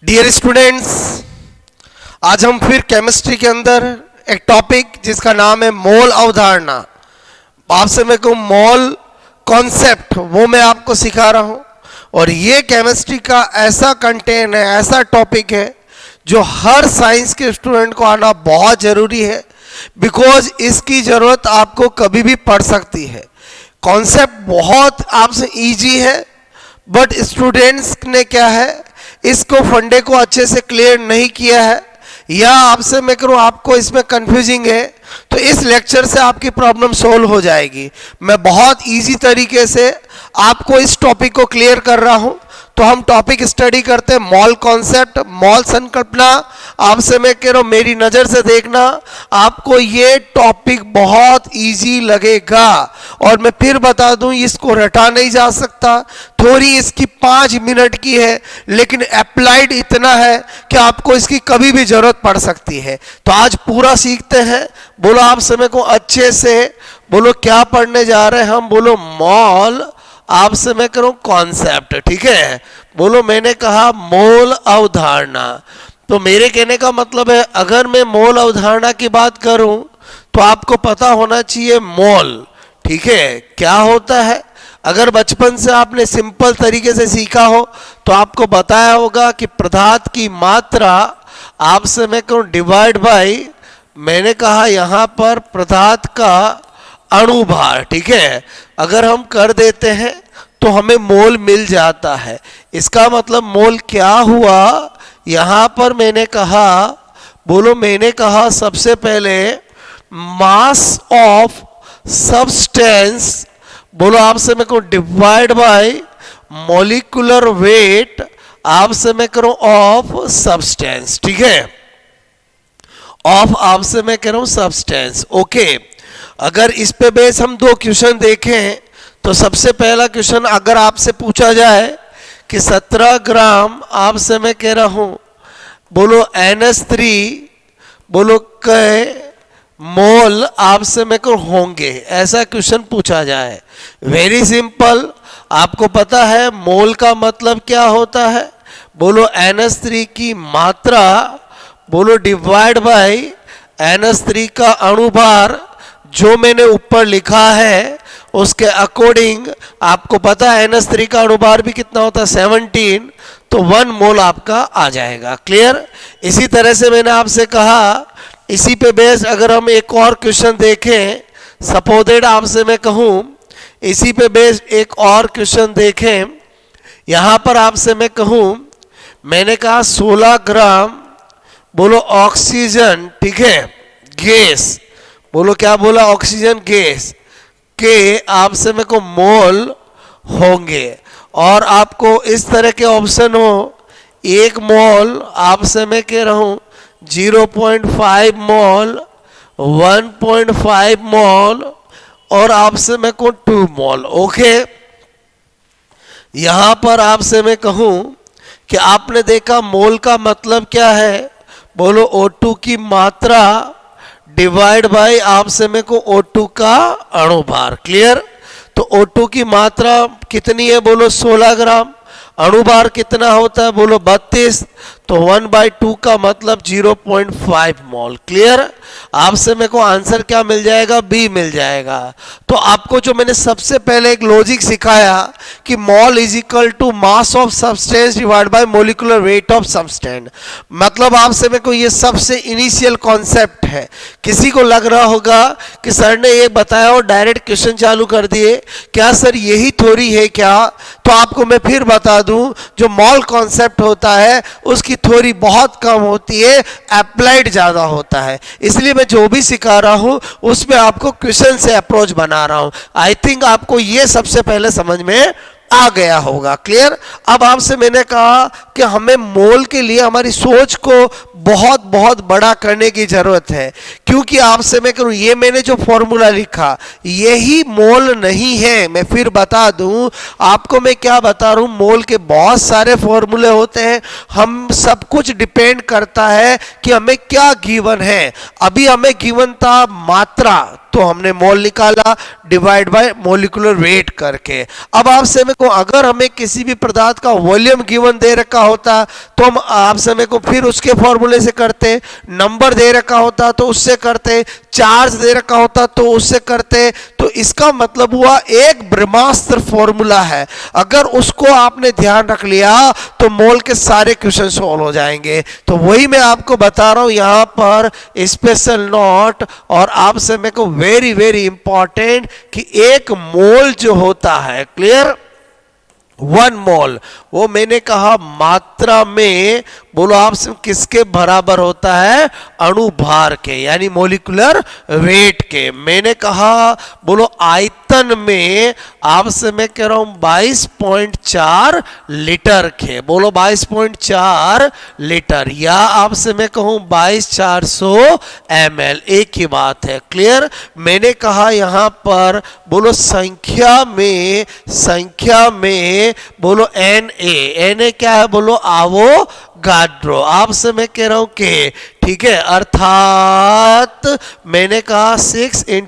Dear students, आज हम फिर केमिस्ट्री के अंदर एक टॉपिक जिसका नाम है मोल अवधारणा। आपसे मैं कहूँ मोल कॉन्सेप्ट, वो मैं आपको सिखा रहा हूँ। और ये केमिस्ट्री का ऐसा कंटेंट है, ऐसा टॉपिक है जो हर साइंस के स्टूडेंट को आना बहुत ज़रूरी है, बिकॉज इसकी ज़रूरत आपको कभी भी पड़ सकती है। कॉन्सेप्ट बहुत आपसे ईजी है, बट स्टूडेंट्स ने क्या है, इसको फंडे को अच्छे से क्लियर नहीं किया है, या आपसे मैं करूँ आपको इसमें कंफ्यूजिंग है, तो इस लेक्चर से आपकी प्रॉब्लम सोल्व हो जाएगी। मैं बहुत इजी तरीके से आपको इस टॉपिक को क्लियर कर रहा हूँ। तो हम टॉपिक स्टडी करते हैं मॉल कॉन्सेप्ट, मॉल संकल्पना। आपसे मैं कह रहा हूँ मेरी नज़र से देखना, आपको ये टॉपिक बहुत इजी लगेगा। और मैं फिर बता दूं, इसको रटा नहीं जा सकता। थोड़ी इसकी 5 मिनट की है, लेकिन अप्लाइड इतना है कि आपको इसकी कभी भी जरूरत पड़ सकती है। तो आज पूरा सीखते हैं। बोलो आप समय को अच्छे से बोलो, क्या पढ़ने जा रहे हैं हम? बोलो मॉल, आपसे मैं करूं कॉन्सेप्ट, ठीक है। बोलो मैंने कहा मोल अवधारणा। तो मेरे कहने का मतलब है, अगर मैं मोल अवधारणा की बात करूं तो आपको पता होना चाहिए मोल, ठीक है, क्या होता है। अगर बचपन से आपने सिंपल तरीके से सीखा हो तो आपको बताया होगा कि पदार्थ की मात्रा, आपसे मैं कहूं डिवाइड बाई, मैंने कहा यहां पर पदार्थ का अणुभार, ठीक है। अगर हम कर देते हैं तो हमें मोल मिल जाता है। इसका मतलब मोल क्या हुआ, यहां पर मैंने कहा, बोलो मैंने कहा सबसे पहले मास ऑफ सब्सटेंस, बोलो आपसे मैं कहूं डिवाइड बाय मॉलिक्यूलर वेट, आपसे मैं करूं ऑफ सब्सटेंस, ठीक है। ऑफ आपसे मैं कह रहा हूं सब्सटेंस, ओके। अगर इस पे बेस हम 2 क्वेश्चन देखें तो सबसे पहला क्वेश्चन अगर आपसे पूछा जाए कि 17 ग्राम, आपसे मैं कह रहा हूं बोलो NH3, बोलो कै मोल आपसे मैं कहूं होंगे, ऐसा क्वेश्चन पूछा जाए। वेरी सिंपल, आपको पता है मोल का मतलब क्या होता है। बोलो NH3 की मात्रा, बोलो डिवाइड बाय NH3 का अणुभार, जो मैंने ऊपर लिखा है उसके अकॉर्डिंग आपको पता है NH3 का अणुभार भी कितना होता है 17, तो 1 मोल आपका आ जाएगा। क्लियर। इसी तरह से मैंने आपसे कहा, इसी पे बेस अगर हम एक और क्वेश्चन देखें, सपोजेड आपसे मैं कहूं इसी पे बेस एक और क्वेश्चन देखें, यहां पर आपसे मैं कहूं, मैंने कहा 16 ग्राम, बोलो ऑक्सीजन, ठीक है, गैस, बोलो क्या बोला, ऑक्सीजन गैस के आपसे मैं को मोल होंगे। और आपको इस तरह के ऑप्शन हो, 1 मोल, आपसे मैं कह रहा हूं 0.5 मोल, 1.5 मोल, और आपसे मैं को 2 मोल, ओके। यहां पर आपसे मैं कहूं कि आपने देखा मोल का मतलब क्या है, बोलो O2 की मात्रा डिवाइड बाय आपसे में को O2 का अणुभार। क्लियर। तो O2 की मात्रा कितनी है, बोलो 16 ग्राम। अणुभार कितना होता है, बोलो 32, तो 1/2 का मतलब 0.5 मोल। क्लियर। आपसे मेरे को आंसर क्या मिल जाएगा, बी मिल जाएगा। तो आपको जो मैंने सबसे पहले एक लॉजिक सिखाया कि mole is equal to mass of substance divide by molecular weight of substance, मतलब आपसे मेरे को ये सबसे इनिशियल कॉन्सेप्ट है। किसी को लग रहा होगा कि सर ने ये बताया और डायरेक्ट क्वेश्चन चालू कर दिए, क्या सर यही थ्योरी है क्या? तो आपको मैं फिर बता दूं, जो मॉल कॉन्सेप्ट होता है उसकी थ्योरी बहुत कम होती है, अप्लाइड ज्यादा होता है। इसलिए मैं जो भी सिखा रहा हूं उसमें आपको क्वेश्चन से अप्रोच बना रहा हूं। आई थिंक आपको ये सबसे पहले समझ में आ गया होगा। क्लियर। अब आपसे मैंने कहा कि हमें मोल के लिए हमारी सोच को बहुत बहुत बड़ा करने की जरूरत है, क्योंकि आपसे मैं करूं, ये मैंने जो फॉर्मूला लिखा यही मोल नहीं है। मैं फिर बता दूं आपको, मैं क्या बता रहा हूं, मोल के बहुत सारे फॉर्मूले होते हैं। हम सब कुछ डिपेंड करता है कि हमें क्या गिवन है। अभी हमें गिवन था मात्रा, तो हमने मोल निकाला डिवाइड बाय मोलिकुलर वेट करके। अब आपसे मेरे को अगर हमें किसी भी पदार्थ का वॉल्यूम गिवन दे रखा होता तो हम आपसे मेरे को फिर उसके फॉर्मूले से करते, नंबर दे रखा होता तो उससे करते, चार्ज दे रखा होता तो उससे करते। तो इसका मतलब हुआ एक ब्रह्मास्त्र फॉर्मूला है, अगर उसको आपने ध्यान रख लिया तो मोल के सारे क्वेश्चन सॉल्व हो जाएंगे। तो वही मैं आपको बता रहा हूं यहां पर स्पेशल नोट, और आपसे मेरे को वेरी वेरी इंपॉर्टेंट कि एक मोल जो होता है, क्लियर, 1 मोल, वो मैंने कहा मात्रा में, बोलो आपसे किसके बराबर होता है, अणुभार के, यानी मोलिकुलर वेट के। मैंने कहा बोलो आयतन में आपसे मैं कह रहा हूं 22.4 लीटर के, बोलो 22.4 लीटर, या आपसे मैं कहूं 22,400 ml, एक ही बात है, क्लियर। मैंने कहा यहां पर बोलो संख्या में बोलो Na क्या है, बोलो आवोगाड्रो, आपसे मैं कह रहा हूं के, ठीक है, अर्थात मैंने कहा 6 ×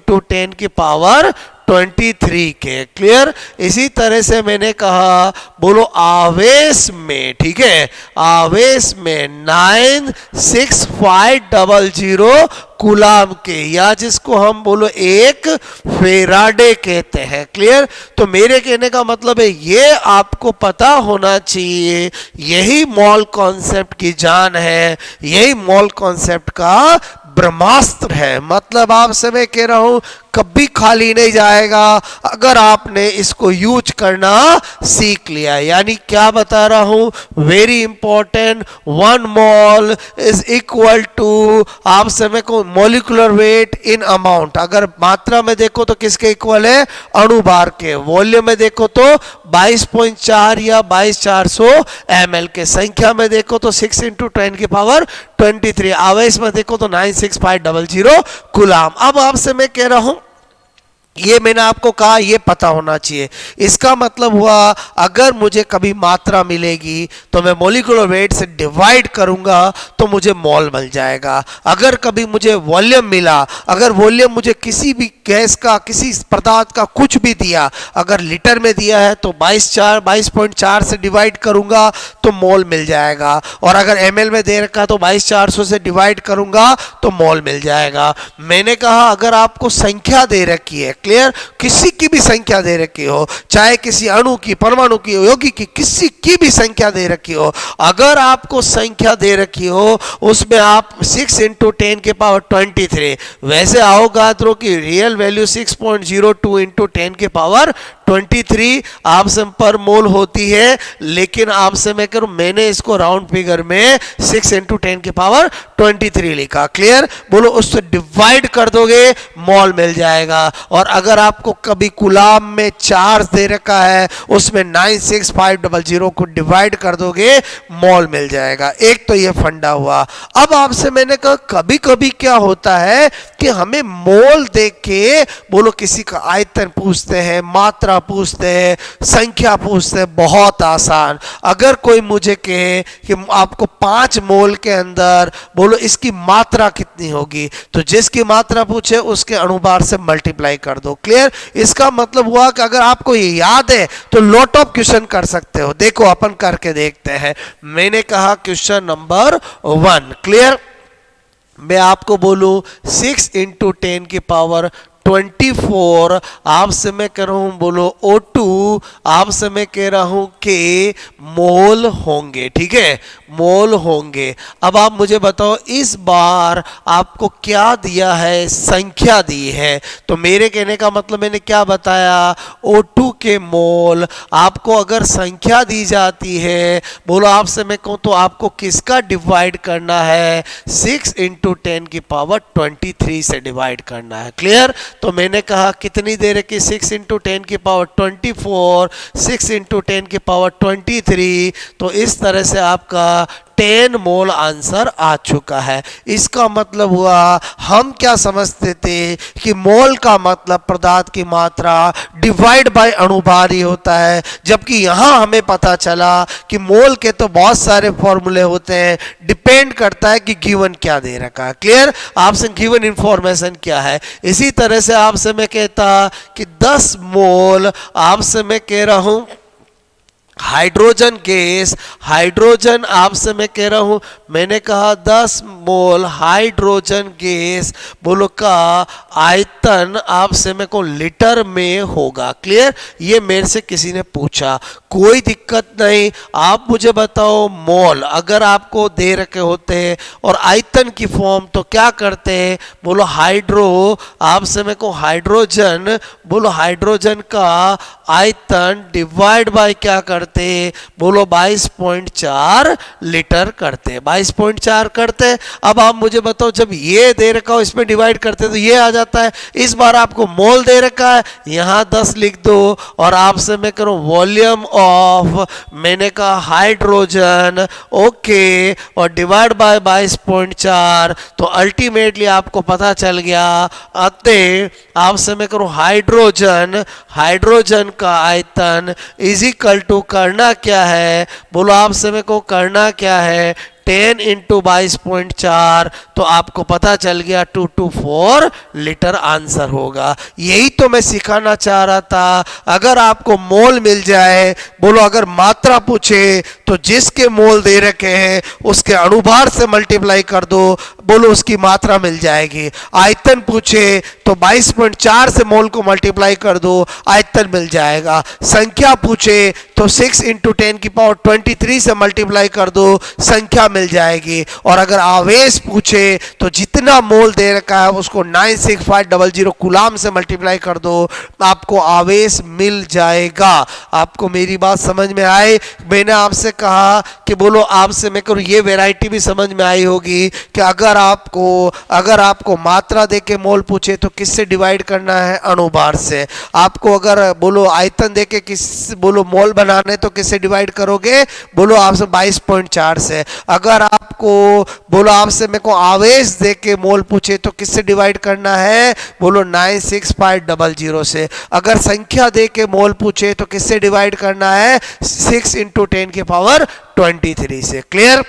10⁻23 के, क्लियर। इसी तरह से मैंने कहा बोलो आवेश में, ठीक है, आवेश में 96500 कूलाम के, या जिसको हम बोलो 1 फेराडे कहते हैं, क्लियर। तो मेरे कहने का मतलब है ये आपको पता होना चाहिए, यही मॉल कॉन्सेप्ट की जान है, यही मॉल कॉन्सेप्ट का ब्रह्मास्त्र है। मतलब आपसे मैं कह रहा हूं कभी खाली नहीं जाएगा अगर आपने इसको यूज करना सीख लिया। यानी क्या बता रहा हूं, very important, 1 mole is equal to आपसे मैं को मोलिकुलर वेट इन अमाउंट। अगर मात्रा में देखो तो किसके इक्वल है, अणुभार के। वॉल्यूम में देखो तो 22.4 या 22,400 ml के। संख्या में देखो तो 6 × 10⁻23। आवेश में देखो तो 96500 कूलाम। अब आपसे मैं कह रहा हूं ये मैंने आपको कहा ये पता होना चाहिए। इसका मतलब हुआ अगर मुझे कभी मात्रा मिलेगी तो मैं मोलिकुलर वेट से डिवाइड करूंगा तो मुझे मोल मिल जाएगा। अगर कभी मुझे वॉल्यूम मिला, अगर वॉल्यूम मुझे किसी भी गैस का, किसी पदार्थ का कुछ भी दिया, अगर लीटर में दिया है तो 22.4 से डिवाइड करूंगा तो मोल मिल जाएगा, और अगर ml में दे रखा तो 22,400 से डिवाइड करूंगा तो मोल मिल जाएगा। मैंने कहा अगर आपको संख्या दे रखी है, क्लियर, किसी की भी संख्या दे रखी हो, चाहे किसी अणु की, परमाणु की, यौगिक की, किसी की भी संख्या दे रखी हो, अगर आपको संख्या दे रखी हो उसमें आप 6 × 10⁻23, वैसे अवोगाद्रो की रियल वैल्यू 6.02 × 10⁻23 आपसे पर मोल होती है, लेकिन आपसे मैं करूं मैंने इसको राउंड फिगर में 6 × 10⁻23 लिखा, क्लियर। बोलो उससे डिवाइड कर दोगे मोल मिल जाएगा। और अगर आपको कभी कूलाम में चार्ज दे रखा है उसमें 96500 को डिवाइड कर दोगे मोल मिल जाएगा। एक तो ये फंडा हुआ। अब आपसे मैंने कहा कभी कभी क्या होता है कि हमें मोल देख के बोलो किसी का आयतन पूछते हैं, मात्रा पूछते हैं, संख्या पूछते हैं, बहुत आसान। अगर कोई मुझे कहे कि आपको 5 मोल के अंदर बोलो इसकी मात्रा कितनी होगी, तो जिसकी मात्रा पूछे उसके अणुभार से मल्टीप्लाई कर दो, क्लियर। इसका मतलब हुआ कि अगर आपको ये याद है तो लॉट ऑफ क्वेश्चन कर सकते हो। देखो अपन करके देखते हैं। मैंने कहा क्वेश्चन नंबर 1, क्लियर। मैं आपको बोलूं 6 × 10⁻24 आपसे मैं कह रहा हूं बोलो O2 आपसे मैं कह रहा हूं कि मोल होंगे, ठीक है, मोल होंगे। अब आप मुझे बताओ इस बार आपको क्या दिया है, संख्या दी है। तो मेरे कहने का मतलब मैंने क्या बताया, O2 के मोल आपको अगर संख्या दी जाती है, बोलो आपसे मैं कहूं तो आपको किसका डिवाइड करना है, 6 × 10⁻23 से डिवाइड करना है, क्लियर। तो मैंने कहा कितनी देर की 6 × 10⁻24, 6 × 10⁻23, तो इस तरह से आपका 10 मोल आंसर आ चुका है। इसका मतलब हुआ हम क्या समझते थे कि मोल का मतलब पदार्थ की मात्रा डिवाइड बाय अणुभार ही होता है, जबकि यहां हमें पता चला कि मोल के तो बहुत सारे फॉर्मूले होते हैं, डिपेंड करता है कि गिवन क्या दे रखा है। क्लियर? आपसे गिवन इंफॉर्मेशन क्या है। इसी तरह से आपसे मैं कहता कि 10 मोल आपसे मैं कह रहा हूं हाइड्रोजन गैस, हाइड्रोजन आपसे मैं कह रहा हूं, मैंने कहा 10 मोल हाइड्रोजन गैस बोलो का आयतन आपसे मेरे को लीटर में होगा। क्लियर? ये मेरे से किसी ने पूछा, कोई दिक्कत नहीं, आप मुझे बताओ मोल अगर आपको दे रखे होते हैं और आयतन की फॉर्म तो क्या करते हैं, बोलो हाइड्रो आपसे मेरे को हाइड्रोजन बोलो हाइड्रोजन का आयतन डिवाइड बाय क्या करते, बोलो 22.4 लीटर करते, 22.4 करते। अब आप मुझे बताओ जब ये दे रखा हो इसमें डिवाइड करते तो ये आ जाता है। इस बार आपको मोल दे रखा है, यहां 10 लिख दो और आपसे मैं करूं वॉल्यूम ऑफ मैंने कहा हाइड्रोजन, ओके, और डिवाइड बाय 22.4, तो अल्टीमेटली आपको पता चल गया। अतः आपसे मैं करूं हाइड्रोजन, हाइड्रोजन का आयतन इज इक्वल टू करना क्या है, बोलो आपसे मेरे को करना क्या है 10 इंटू 22.4, तो आपको पता चल गया 224 लीटर आंसर होगा। यही तो मैं सिखाना चाह रहा था। अगर आपको मोल मिल जाए, बोलो अगर मात्रा पूछे तो जिसके मोल दे रखे हैं उसके अणुभार से मल्टीप्लाई कर दो, बोलो उसकी मात्रा मिल जाएगी। आयतन पूछे तो 22.4 से मोल को मल्टीप्लाई कर दो, आयतन मिल जाएगा। संख्या पूछे तो 6 इंटू 10 की पावर 23 से मल्टीप्लाई कर दो, संख्या मिल जाएगी। और अगर आवेश पूछे तो जितना मोल दे रखा है उसको 96500 कूलाम से मल्टीप्लाई कर दो, आपको आवेश मिल जाएगा। आपको मेरी बात समझ में आए? मैंने आपसे कहा कि बोलो आपसे मैं करूं ये वैरायटी भी समझ में आई होगी कि अगर आपको मात्रा देके मोल पूछे तो किससे डिवाइड करना है, अणुभार से। आपको अगर बोलो आयतन देके किस बोलो मोल बनाने तो किससे डिवाइड करोगे, बोलो आपसे 22.4 से। अगर आपको बोलो आपसे मेरे को आवेश देके मोल पूछे तो किससे डिवाइड करना है, बोलो 96500 से। अगर संख्या देके मोल पूछे तो किससे डिवाइड करना है, 6 इंटू 10 की पावर 23 से। क्लियर?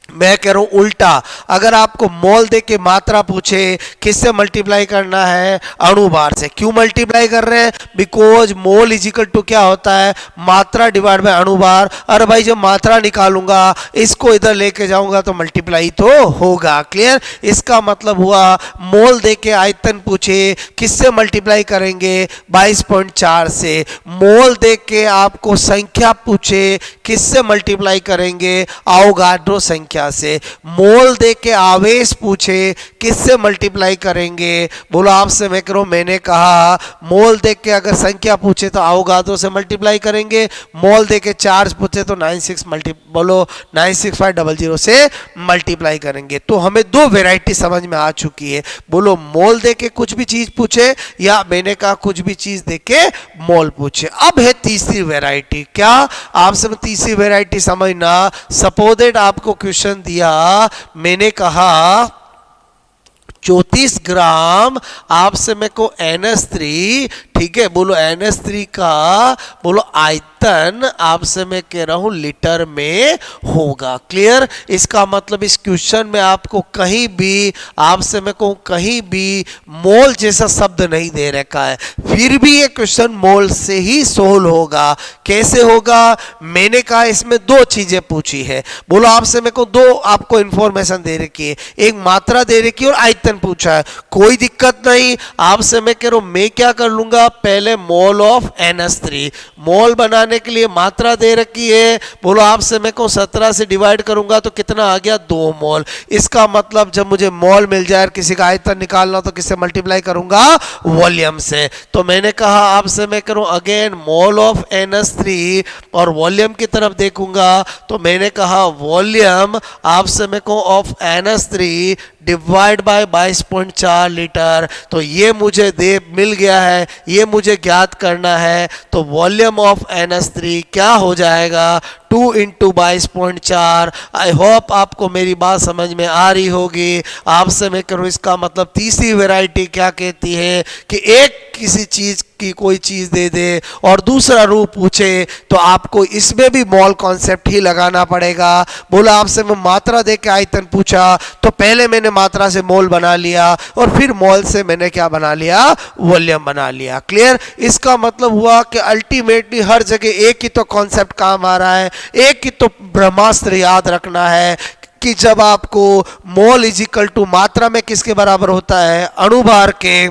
मैं कह रहा हूं उल्टा, अगर आपको मोल दे के मात्रा पूछे किससे मल्टीप्लाई करना है, अणुभार से। क्यों मल्टीप्लाई कर रहे हैं, because mole is equal to क्या होता है, मात्रा डिवाइड बाय अणुभार। अरे भाई जब मात्रा निकालूंगा इसको इधर लेके जाऊंगा तो मल्टीप्लाई तो होगा। क्लियर? इसका मतलब हुआ मोल दे के आयतन पूछे किससे मल्टीप्लाई करेंगे, 22.4 से। मोल दे के आपको संख्या पूछे किससे मल्टीप्लाई करेंगे, अवोगाड्रो संख्या से। मोल दे के आवेश पूछे किससे मल्टीप्लाई करेंगे, बोलो आपसे मैं करूं, मैंने कहा मोल दे के अगर संख्या पूछे तो अवोगाड्रो से मल्टीप्लाई करेंगे, मोल दे के चार्ज पूछे तो 96500 से मल्टीप्लाई करेंगे। तो हमें दो वैरायटी समझ में आ चुकी है। बोलो मोल दे के कुछ भी चीज पूछे या मैंने कहा कुछ भी चीज दे के मोल पूछे। अब है तीसरी वैरायटी। क्या आपसे तीसरी वैरायटी समझना। सपोजेड आपको क्वेश्चन दिया, मैंने कहा 34 ग्राम आपसे मेरे को NH3, ठीक है, बोलो NH3 का बोलो आयतन आपसे मैं कह रहा हूं लीटर में होगा। क्लियर? इसका मतलब इस क्वेश्चन में आपको कहीं भी आपसे मैं कहूं कहीं भी मोल जैसा शब्द नहीं दे रखा है, फिर भी ये क्वेश्चन मोल से ही सोल्व होगा। कैसे होगा, मैंने कहा इसमें दो चीजें पूछी है। बोलो आपसे मेरे को दो आपको इंफॉर्मेशन दे रखी है, एक मात्रा दे रखी है और आयतन पूछा है। कोई दिक्कत नहीं, आपसे मैं कह रहा हूं मैं क्या कर लूंगा, पहले मोल ऑफ NH3, मोल बनाने के लिए मात्रा दे रखी है, बोलो आपसे मैं को 17 से डिवाइड करूंगा तो कितना आ गया, 2 मोल। इसका मतलब जब मुझे मोल मिल जाए किसी का आयतन निकालना तो किससे मल्टीप्लाई करूंगा, वॉल्यूम से। तो मैंने कहा आपसे मैं करूं अगेन मोल ऑफ NH3 और वॉल्यूम की तरफ देखूंगा तो मैंने कहा वॉल्यूम आपसे मैं को of NH3 divide by 22.4 litre. तो ये मुझे दे मिल गया है, ये मुझे ज्ञात करना है। तो वॉल्यूम ऑफ NH3 क्या हो जाएगा, 2 इंटू 22.4। आई होप आपको मेरी बात समझ में आ रही होगी। आपसे मैं करूँ इसका मतलब तीसरी वैरायटी क्या कहती है कि एक किसी चीज की कोई चीज दे दे और दूसरा रूप पूछे तो आपको इसमें भी मोल कॉन्सेप्ट ही लगाना पड़ेगा। बोला आपसे मैं मात्रा दे के आयतन पूछा तो पहले मैंने मात्रा से मोल बना लिया और फिर मोल से मैंने क्या बना लिया, वॉल्यूम बना लिया। क्लियर? इसका मतलब हुआ कि अल्टीमेटली हर जगह एक ही तो कॉन्सेप्ट काम आ रहा है, एक ही तो ब्रह्मास्त्र याद रखना है कि जब आपको मोल इज इक्वल टू मात्रा में किसके बराबर होता है, अणुभार के,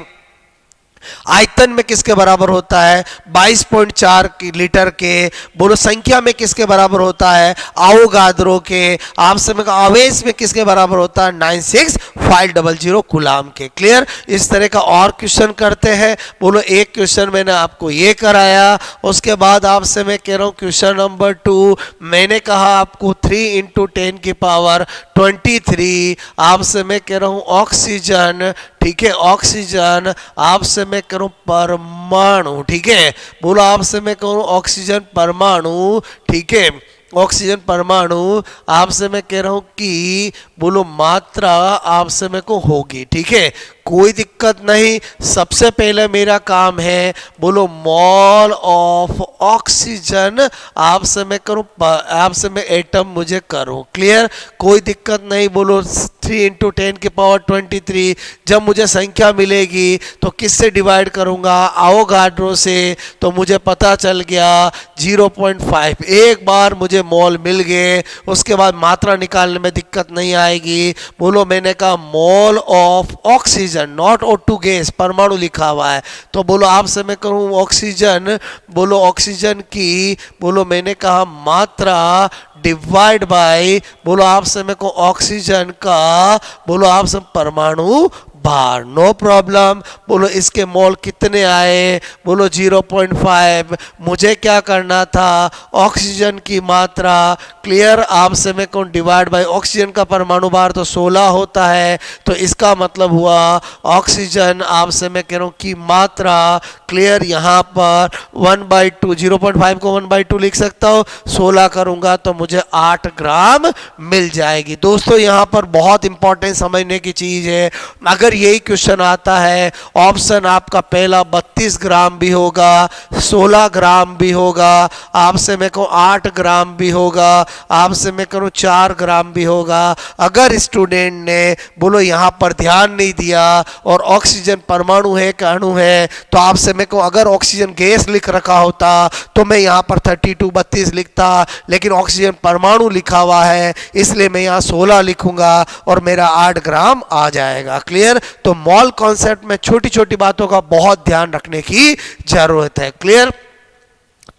आयतन में किसके बराबर होता है 22.4 लीटर के, बोलो संख्या में किसके बराबर होता है आवोगाद्रो के, आपसे में आवेश में किसके बराबर होता है 96500 कूलाम के। क्लियर? इस तरह का और क्वेश्चन करते हैं। बोलो एक क्वेश्चन मैंने आपको ये कराया, उसके बाद आपसे मैं कह रहा हूँ क्वेश्चन नंबर 2 मैंने कहा आपको 3 इंटू 10 की पावर 23। आपसे मैं कह रहा हूँ ऑक्सीजन, ठीक है, ऑक्सीजन आपसे मैं करूं परमाणु, ठीक है, बोलो आपसे मैं कहूं ऑक्सीजन परमाणु, ठीक है, ऑक्सीजन परमाणु आपसे मैं कह रहा हूं कि बोलो मात्रा आपसे मेरे को होगी, ठीक है, कोई दिक्कत नहीं। सबसे पहले मेरा काम है बोलो मॉल ऑफ ऑक्सीजन आपसे मैं करूं, आपसे मैं एटम मुझे करूं। क्लियर? कोई दिक्कत नहीं। बोलो 3 इंटू 10 की पावर 23 जब मुझे संख्या मिलेगी तो किससे डिवाइड करूंगा आवोगाड्रो से, तो मुझे पता चल गया 0.5। एक बार मुझे मोल मिल गए, उसके बाद मात्रा निकालने में दिक्कत नहीं आएगी। बोलो मैंने कहा mole of oxygen, not O2 gas, परमाणु लिखा हुआ है, तो बोलो आपसे मैं कहूँ ऑक्सीजन, बोलो ऑक्सीजन की, बोलो मैंने कहा मात्रा डिवाइड बाय, बोलो आपसे मैं कहूँ ऑक्सीजन का, बोलो आपसे परमाणु भार, नो प्रॉब्लम। बोलो इसके मोल कितने आए, बोलो 0.5। मुझे क्या करना था ऑक्सीजन की मात्रा, क्लियर, आपसे मैं कौन डिवाइड बाय ऑक्सीजन का परमाणु भार तो 16 होता है, तो इसका मतलब हुआ ऑक्सीजन आपसे मैं कह रहा हूँ की मात्रा, क्लियर, यहाँ पर 1/2, 0.5 को 1/2 लिख सकता हूँ, 16 करूंगा तो मुझे 8 ग्राम मिल जाएगी। दोस्तों यहाँ पर बहुत इंपॉर्टेंट समझने की चीज है, अगर यही क्वेश्चन आता है ऑप्शन आपका पहला 32 ग्राम भी होगा, 16 ग्राम भी होगा, आपसे मैं कहूँ 8 ग्राम भी होगा, आपसे मैं कहूँ 4 ग्राम भी होगा। अगर स्टूडेंट ने बोलो यहाँ पर ध्यान नहीं दिया और ऑक्सीजन परमाणु है कि अणु है, तो आपसे मैं कहूँ अगर ऑक्सीजन गैस लिख रखा होता तो मैं यहाँ पर 32 लिखता, लेकिन ऑक्सीजन परमाणु लिखा हुआ है इसलिए मैं यहाँ 16 लिखूंगा और मेरा 8 ग्राम आ जाएगा। क्लियर? तो मॉल कॉन्सेप्ट में छोटी छोटी बातों का बहुत ध्यान रखने की जरूरत है। क्लियर?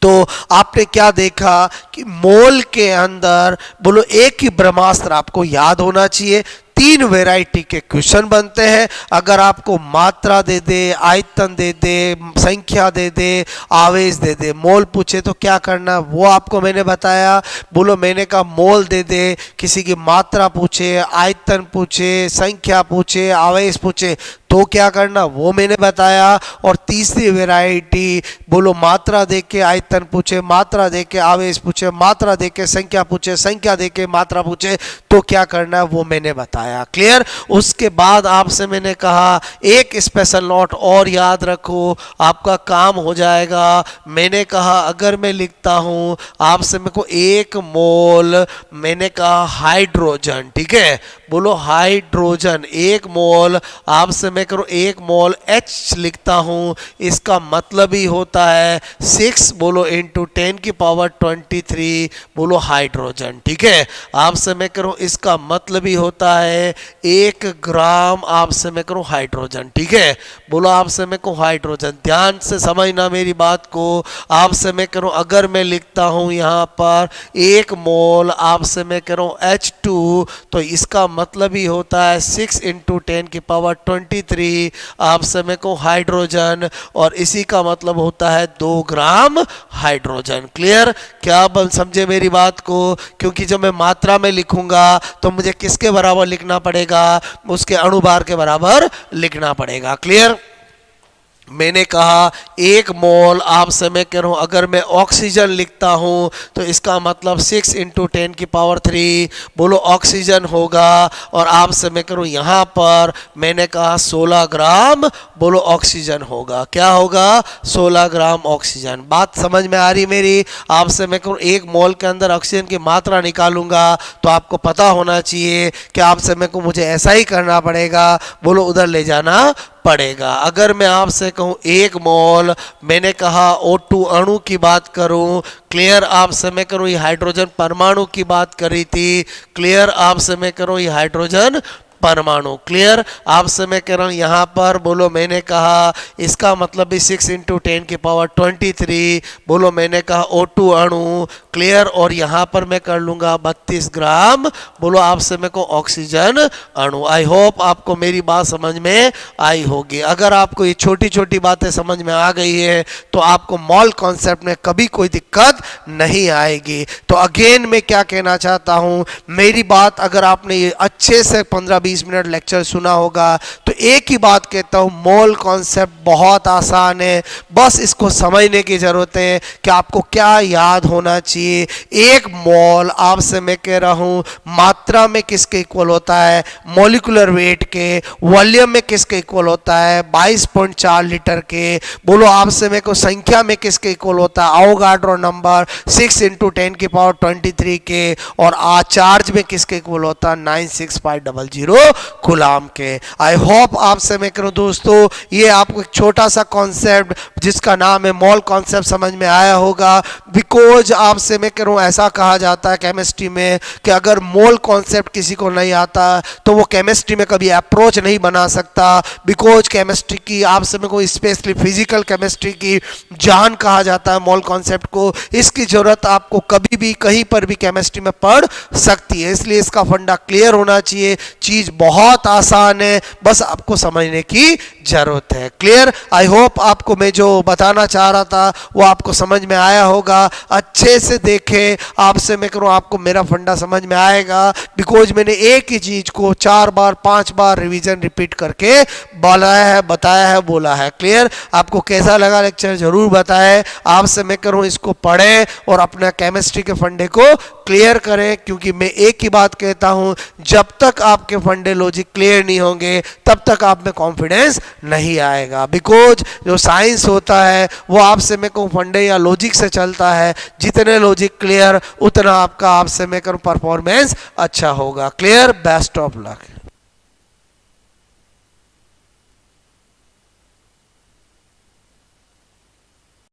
तो आपने क्या देखा कि मोल के अंदर बोलो एक ही ब्रह्मास्त्र आपको याद होना चाहिए। 3 वैरायटी के क्वेश्चन बनते हैं, अगर आपको मात्रा दे दे, आयतन दे दे, संख्या दे दे, आवेश दे दे, मोल पूछे तो क्या करना वो आपको मैंने बताया। बोलो मैंने कहा मोल दे दे, किसी की मात्रा पूछे, आयतन पूछे, संख्या पूछे, आवेश पूछे तो क्या करना वो मैंने बताया। और तीसरी वैरायटी बोलो मात्रा दे के आयतन पूछे, मात्रा दे के आवेश पूछे, मात्रा दे के संख्या पूछे, संख्या दे के मात्रा पूछे तो क्या करना वो मैंने बताया। क्लियर? उसके बाद आपसे मैंने कहा एक स्पेशल नोट और याद रखो, आपका काम हो जाएगा। मैंने कहा अगर मैं लिखता हूं आपसे मेरे को 1 मोल, मैंने कहा हाइड्रोजन, ठीक है, बोलो हाइड्रोजन 1 मोल, आपसे मैं करूं 1 मोल H लिखता हूं, इसका मतलब ही होता है 6 बोलो इंटू 10 की पावर 23 बोलो हाइड्रोजन, ठीक है। आपसे मैं करूं इसका मतलब ही होता है 1 ग्राम आपसे मैं करूं हाइड्रोजन, ठीक है, बोलो आपसे मैं कहूं हाइड्रोजन। ध्यान से समझना मेरी बात को। आपसे मैं करूं अगर मैं लिखता हूं यहाँ पर 1 मोल आपसे मैं करूं H2 तो इसका मतलब ही होता है 6 इंटू 10 की पावर 23 आपसे मैं कहूं हाइड्रोजन, और इसी का मतलब होता है 2 ग्राम हाइड्रोजन। क्लियर? क्या समझे मेरी बात को? क्योंकि जब मैं मात्रा में लिखूंगा तो मुझे किसके बराबर लिखना पड़ेगा, उसके अणुभार के बराबर लिखना पड़ेगा। क्लियर? मैंने कहा 1 मोल आपसे मैं कह रहा हूँ अगर मैं ऑक्सीजन लिखता हूँ तो इसका मतलब 6 × 10⁻³ बोलो ऑक्सीजन होगा। और आपसे मैं कह रहा हूँ यहाँ पर मैंने कहा 16 ग्राम बोलो ऑक्सीजन होगा। क्या होगा? 16 ग्राम ऑक्सीजन। बात समझ में आ रही मेरी? आपसे मैं कहूँ 1 मोल के अंदर ऑक्सीजन की मात्रा निकालूंगा तो आपको पता होना चाहिए कि आपसे मैं कहूँ मुझे ऐसा ही करना पड़ेगा, बोलो उधर ले जाना पड़ेगा। अगर मैं आपसे कहूँ 1 मोल, मैंने कहा O2 अणु की बात करूँ, क्लियर आपसे मैं करूँ ये हाइड्रोजन परमाणु की बात करी थी, क्लियर आपसे मैं करूँ ये हाइड्रोजन परमाणु, क्लियर आपसे मैं कह रहा हूँ यहाँ पर बोलो मैंने कहा इसका मतलब भी 6 × 10⁻23 बोलो मैंने कहा O2 अणु, क्लियर। और यहाँ पर मैं कर लूँगा 32 ग्राम बोलो आपसे मैं को ऑक्सीजन अणु। आई होप आपको मेरी बात समझ में आई होगी। अगर आपको ये छोटी छोटी बातें समझ में आ गई है तो आपको मॉल कॉन्सेप्ट में कभी कोई दिक्कत नहीं आएगी। तो अगेन मैं क्या कहना चाहता हूँ, मेरी बात अगर आपने ये अच्छे से 15-20 मिनट लेक्चर सुना होगा तो एक ही बात कहता हूँ, मोल कॉन्सेप्ट बहुत आसान है, बस इसको समझने की जरूरत है कि आपको क्या याद होना चाहिए। 1 मोल आपसे मैं कह रहा हूँ मात्रा में किसके इक्वल होता है? मॉलिक्यूलर वेट के। वॉल्यूम में किसके इक्वल होता है? 22.4 लीटर के। बोलो आपसे मैं को संख्या में किसके इक्वल होता है? अवोगाड्रो नंबर 6 × 10⁻23 के। और चार्ज में किसके इक्वल होता है? 96500 कूलाम के। आई होप आपसे मैं करूं दोस्तों ये आपको एक छोटा सा कॉन्सेप्ट जिसका नाम है मॉल कॉन्सेप्ट समझ में आया होगा। बिकॉज आपसे मैं करूं ऐसा कहा जाता है केमिस्ट्री में कि अगर मोल कॉन्सेप्ट किसी को नहीं आता तो वो केमिस्ट्री में कभी अप्रोच नहीं बना सकता। बिकॉज केमिस्ट्री की आपसे मैं कोई स्पेशली फिजिकल केमिस्ट्री की जान कहा जाता है मोल कॉन्सेप्ट को। इसकी जरूरत आपको कभी भी कहीं पर भी केमिस्ट्री में पड़ सकती है, इसलिए इसका फंडा क्लियर होना चाहिए। चीज बहुत आसान है, बस आपको समझने की जरूरत है। क्लियर? आई होप आपको मैं जो बताना चाह रहा था वो आपको समझ में आया होगा। अच्छे से देखें, आपसे मैं करूं आपको मेरा फंडा समझ में आएगा। बिकॉज मैंने एक ही चीज को 4 बार 5 बार रिवीजन रिपीट करके बोलाया है, बताया है, बोला है। क्लियर? आपको कैसा लगा लेक्चर जरूर बताएं। आपसे मैं करूं इसको पढ़ें और अपना केमिस्ट्री के फंडे को क्लियर करें, क्योंकि मैं एक ही बात कहता हूं, जब तक आपके फंडे लॉजिक क्लियर नहीं होंगे तब तक आप में कॉन्फिडेंस नहीं आएगा। बिकॉज जो साइंस होता है वो आपसे मैं कहूँ फंडे या लॉजिक से चलता है। जितने लॉजिक क्लियर उतना आपका आपसे मैं कहूँ परफॉर्मेंस अच्छा होगा। क्लियर? Best of luck.